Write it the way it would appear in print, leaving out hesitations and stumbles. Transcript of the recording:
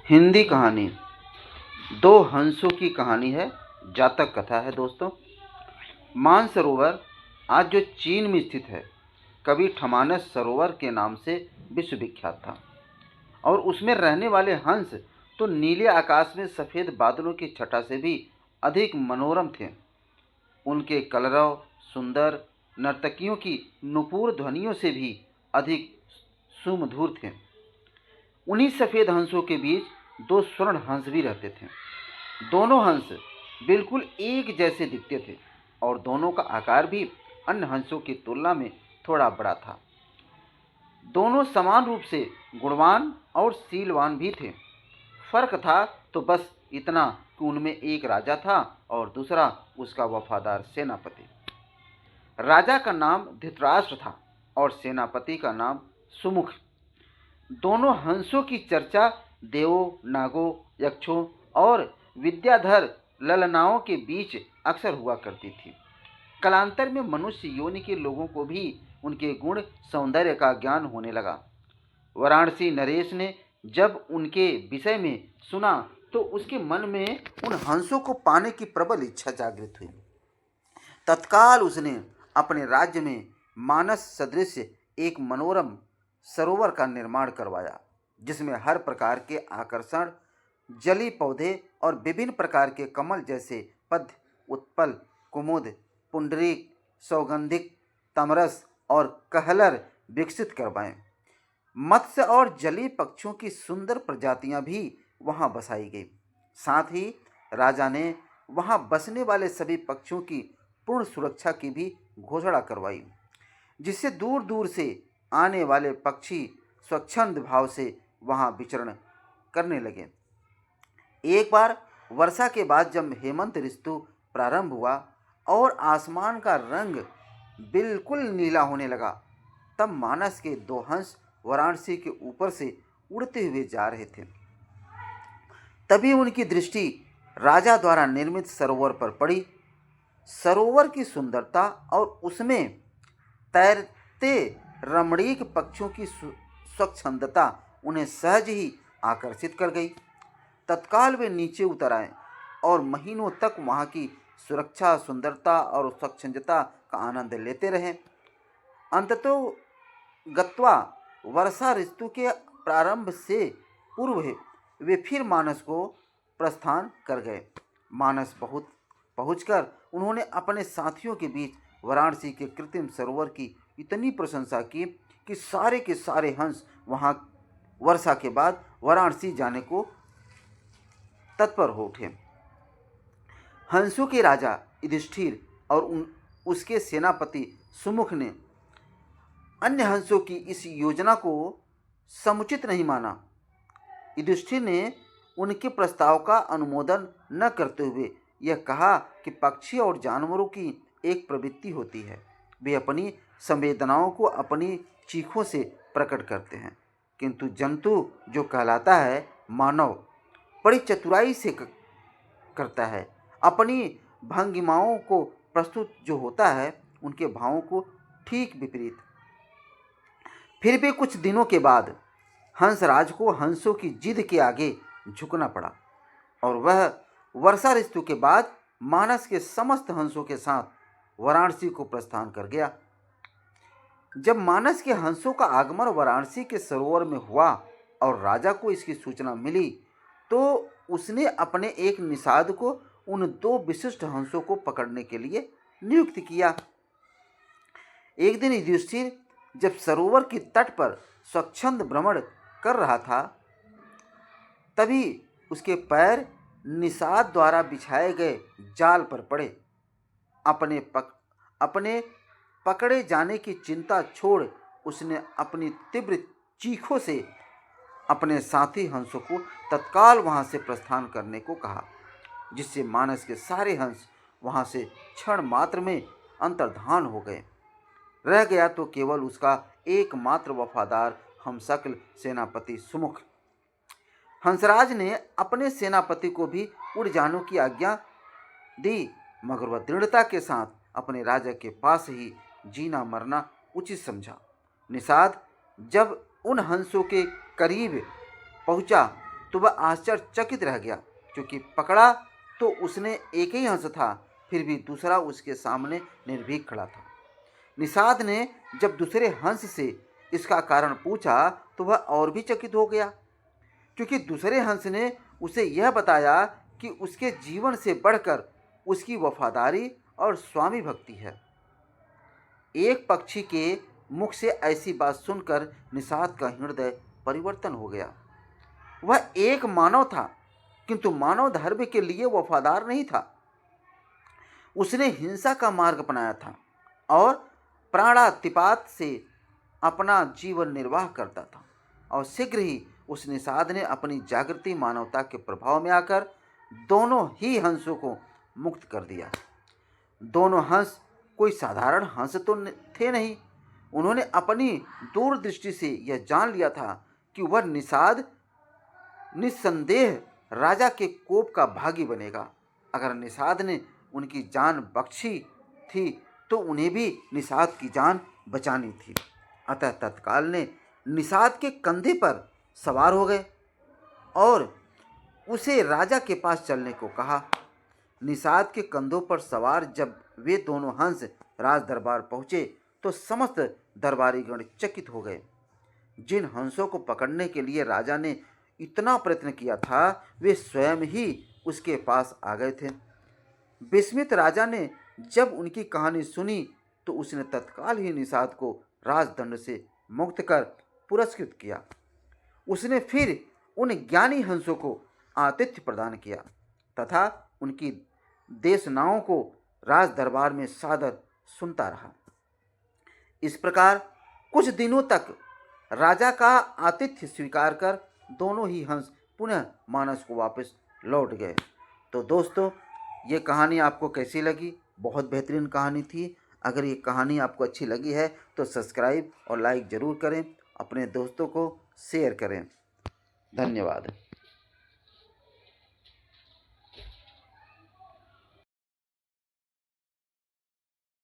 हिंदी कहानी दो हंसों की कहानी है। जातक कथा है दोस्तों। मानसरोवर आज जो चीन में स्थित है, कभी ठमानस सरोवर के नाम से विश्वविख्यात था। और उसमें रहने वाले हंस तो नीले आकाश में सफ़ेद बादलों की छटा से भी अधिक मनोरम थे। उनके कलरव सुंदर नर्तकियों की नुपुर ध्वनियों से भी अधिक सुमधुर थे। उन्हीं सफ़ेद हंसों के बीच दो स्वर्ण हंस भी रहते थे। दोनों हंस बिल्कुल एक जैसे दिखते थे और दोनों का आकार भी अन्य हंसों की तुलना में थोड़ा बड़ा था। दोनों समान रूप से गुणवान और शीलवान भी थे। फर्क था तो बस इतना कि उनमें एक राजा था और दूसरा उसका वफादार सेनापति। राजा का नाम धृतराष्ट्र था और सेनापति का नाम सुमुख। दोनों हंसों की चर्चा देवों, नागों, यक्षों और विद्याधर ललनाओं के बीच अक्सर हुआ करती थी। कालांतर में मनुष्य योनि के लोगों को भी उनके गुण सौंदर्य का ज्ञान होने लगा। वाराणसी नरेश ने जब उनके विषय में सुना तो उसके मन में उन हंसों को पाने की प्रबल इच्छा जागृत हुई। तत्काल उसने अपने राज्य में मानस सदृश एक मनोरम सरोवर का निर्माण करवाया, जिसमें हर प्रकार के आकर्षण जली पौधे और विभिन्न प्रकार के कमल जैसे पद्म, उत्पल, कुमुद, पुंडरीक, सौगंधिक, तमरस और कहलर विकसित करवाएं। मत्स्य और जलीय पक्षियों की सुंदर प्रजातियां भी वहां बसाई गई। साथ ही राजा ने वहां बसने वाले सभी पक्षियों की पूर्ण सुरक्षा की भी घोषणा करवाई, जिससे दूर दूर से आने वाले पक्षी स्वच्छंद भाव से वहां विचरण करने लगे। एक बार वर्षा के बाद जब हेमंत ऋतु प्रारंभ हुआ और आसमान का रंग बिल्कुल नीला होने लगा, तब मानस के दो हंस वाराणसी के ऊपर से उड़ते हुए जा रहे थे। तभी उनकी दृष्टि राजा द्वारा निर्मित सरोवर पर पड़ी। सरोवर की सुंदरता और उसमें तैरते रमणीक पक्षियों की स्वच्छंदता उन्हें सहज ही आकर्षित कर गई। तत्काल वे नीचे उतर आए और महीनों तक वहाँ की सुरक्षा, सुंदरता और स्वच्छंदता का आनंद लेते रहे। अंततः गत्वा वर्षा ऋतु के प्रारंभ से पूर्व वे फिर मानस को प्रस्थान कर गए। मानस बहुत पहुंचकर उन्होंने अपने साथियों के बीच वाराणसी के कृत्रिम सरोवर की इतनी प्रशंसा की कि सारे के सारे हंस वहाँ वर्षा के बाद वाराणसी जाने को तत्पर हो उठे। हंसों के राजा युधिष्ठिर और उसके सेनापति सुमुख ने अन्य हंसों की इस योजना को समुचित नहीं माना। युधिष्ठिर ने उनके प्रस्ताव का अनुमोदन न करते हुए यह कहा कि पक्षी और जानवरों की एक प्रवृत्ति होती है, वे अपनी संवेदनाओं को अपनी चीखों से प्रकट करते हैं, किंतु जंतु जो कहलाता है मानव बड़ी चतुराई से करता है। अपनी भंगिमाओं को प्रस्तुत जो होता है उनके भावों को ठीक विपरीत। फिर भी कुछ दिनों के बाद हंसराज को हंसों की जिद के आगे झुकना पड़ा और वह वर्षा ऋतु के बाद मानस के समस्त हंसों के साथ वाराणसी को प्रस्थान कर गया। जब मानस के हंसों का आगमन वाराणसी के सरोवर में हुआ और राजा को इसकी सूचना मिली, तो उसने अपने एक निषाद को उन दो विशिष्ट हंसों को पकड़ने के लिए नियुक्त किया। एक दिन युधिष्ठिर जब सरोवर की तट पर स्वच्छंद भ्रमण कर रहा था, तभी उसके पैर निषाद द्वारा बिछाए गए जाल पर पड़े। अपने पकड़े जाने की चिंता छोड़ उसने अपनी तीव्र चीखों से अपने साथी हंसों को तत्काल वहां से प्रस्थान करने को कहा, जिससे मानस के सारे हंस वहां से क्षण मात्र में अंतर्धान हो गए। रह गया तो केवल उसका एकमात्र वफादार हमशक्ल सेनापति सुमुख। हंसराज ने अपने सेनापति को भी उड़ जाने की आज्ञा दी, मगर वह दृढ़ता के साथ अपने राजा के पास ही जीना मरना उचित समझा। निषाद जब उन हंसों के करीब पहुंचा तो वह आश्चर्यचकित रह गया, क्योंकि पकड़ा तो उसने एक ही हंस था, फिर भी दूसरा उसके सामने निर्भीक खड़ा था। निषाद ने जब दूसरे हंस से इसका कारण पूछा तो वह और भी चकित हो गया, क्योंकि दूसरे हंस ने उसे यह बताया कि उसके जीवन से बढ़कर उसकी वफादारी और स्वामी भक्ति है। एक पक्षी के मुख से ऐसी बात सुनकर निषाद का हृदय परिवर्तन हो गया। वह एक मानव था, किंतु मानव धर्म के लिए वफादार नहीं था। उसने हिंसा का मार्ग अपनाया था और प्राणातिपात से अपना जीवन निर्वाह करता था। और शीघ्र ही उस निषाद ने अपनी जागृति मानवता के प्रभाव में आकर दोनों ही हंसों को मुक्त कर दिया। दोनों हंस कोई साधारण हंस तो थे नहीं। उन्होंने अपनी दूरदृष्टि से यह जान लिया था कि वह निषाद निस्संदेह राजा के कोप का भागी बनेगा। अगर निषाद ने उनकी जान बख्शी थी तो उन्हें भी निषाद की जान बचानी थी। अतः तत्काल ने निषाद के कंधे पर सवार हो गए और उसे राजा के पास चलने को कहा। निषाद के कंधों पर सवार जब वे दोनों हंस राज दरबार पहुँचे तो समस्त दरबारीगण चकित हो गए। जिन हंसों को पकड़ने के लिए राजा ने इतना प्रयत्न किया था, वे स्वयं ही उसके पास आ गए थे। विस्मित राजा ने जब उनकी कहानी सुनी तो उसने तत्काल ही निषाद को राजदंड से मुक्त कर पुरस्कृत किया। उसने फिर उन ज्ञानी हंसों को आतिथ्य प्रदान किया तथा उनकी देशनाओं को राज दरबार में सादर सुनता रहा। इस प्रकार कुछ दिनों तक राजा का आतिथ्य स्वीकार कर दोनों ही हंस पुनः मानस को वापस लौट गए। तो दोस्तों, ये कहानी आपको कैसी लगी? बहुत बेहतरीन कहानी थी। अगर ये कहानी आपको अच्छी लगी है तो सब्सक्राइब और लाइक ज़रूर करें, अपने दोस्तों को शेयर करें। धन्यवाद।